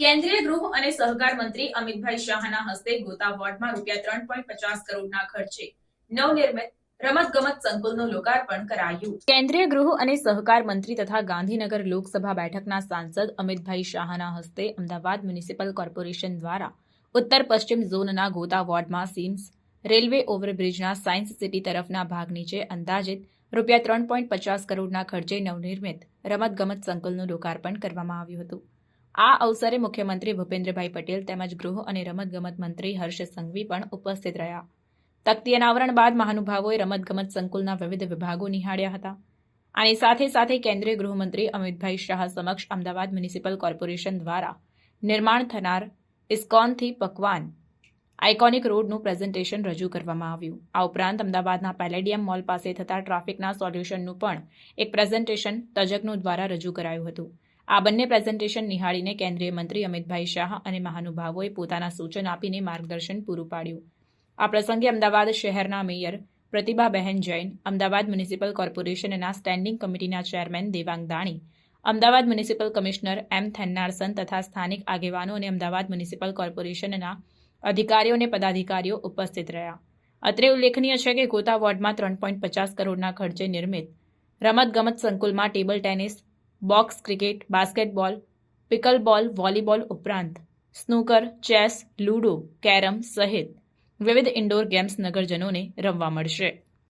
કેન્દ્રીય ગૃહ અને સહકાર મંત્રી અમિતભાઈ શાહના હસ્તે ગોતા વોર્ડમાં ₹3.50 કરોડના ખર્ચે નવનિર્મિત રમતગમત સંકુલનું લોકાર્પણ કરાયું। કેન્દ્રીય ગૃહ અને સહકાર મંત્રી તથા ગાંધીનગર લોકસભા બેઠકના સાંસદ અમિતભાઈ શાહના હસ્તે અમદાવાદ મ્યુનિસિપલ કોર્પોરેશન દ્વારા ઉત્તર પશ્ચિમ ઝોનના ગોતા વોર્ડમાં સિમ્સ રેલવે ઓવરબ્રિજના સાયન્સ સિટી તરફના ભાગ નીચે અંદાજિત ₹3.50 કરોડના ખર્ચે નવનિર્મિત રમતગમત સંકુલનું લોકાર્પણ કરવામાં આવ્યું હતું। આ અવસરે મુખ્યમંત્રી ભૂપેન્દ્રભાઈ પટેલ તેમજ ગૃહ અને રમતગમત મંત્રી હર્ષ સંઘવી પણ ઉપસ્થિત રહ્યા। તકતી અનાવરણ બાદ મહાનુભાવોએ રમતગમત સંકુલના વિવિધ વિભાગો નિહાળ્યા હતા। આની સાથે કેન્દ્રીય ગૃહમંત્રી અમિતભાઈ શાહ સમક્ષ અમદાવાદ મ્યુનિસિપલ કોર્પોરેશન દ્વારા નિર્માણ થનાર ઇસ્કોનથી પકવાન આઇકોનિક રોડનું પ્રેઝન્ટેશન રજૂ કરવામાં આવ્યું। આ ઉપરાંત અમદાવાદના પેલેડિયમ મોલ પાસે થતા ટ્રાફિકના સોલ્યુશનનું પણ એક પ્રેઝન્ટેશન તજજ્ઞો દ્વારા રજૂ કરાયું હતું। આ બંને પ્રેઝન્ટેશન નિહાળીને કેન્દ્રીય મંત્રી અમિતભાઈ શાહ અને મહાનુભાવોએ પોતાના સૂચન આપીને માર્ગદર્શન પૂરું પાડ્યું। આ પ્રસંગે અમદાવાદ શહેરના મેયર પ્રતિભાબહેન જૈન, અમદાવાદ મ્યુનિસિપલ કોર્પોરેશનના સ્ટેન્ડિંગ કમિટીના chairman Devang Dani, Ahmedabad municipal commissioner M Thennarasan તથા સ્થાનિક આગેવાનો અને અમદાવાદ મ્યુનિસિપલ કોર્પોરેશનના અધિકારીઓ અને પદાધિકારીઓ ઉપસ્થિત રહ્યા। અત્રે ઉલ્લેખનીય છે કે ગોતા વોર્ડમાં 3.50 કરોડના ખર્ચે નિર્મિત રમતગમત સંકુલમાં table tennis, box cricket, basketball, pickleball, volleyball ઉપરાંત સ્નૂકર, ચેસ, લૂડો, કેરમ સહિત વિવિધ ઇન્ડોર ગેમ્સ નગરજનોને રમવા મળશે।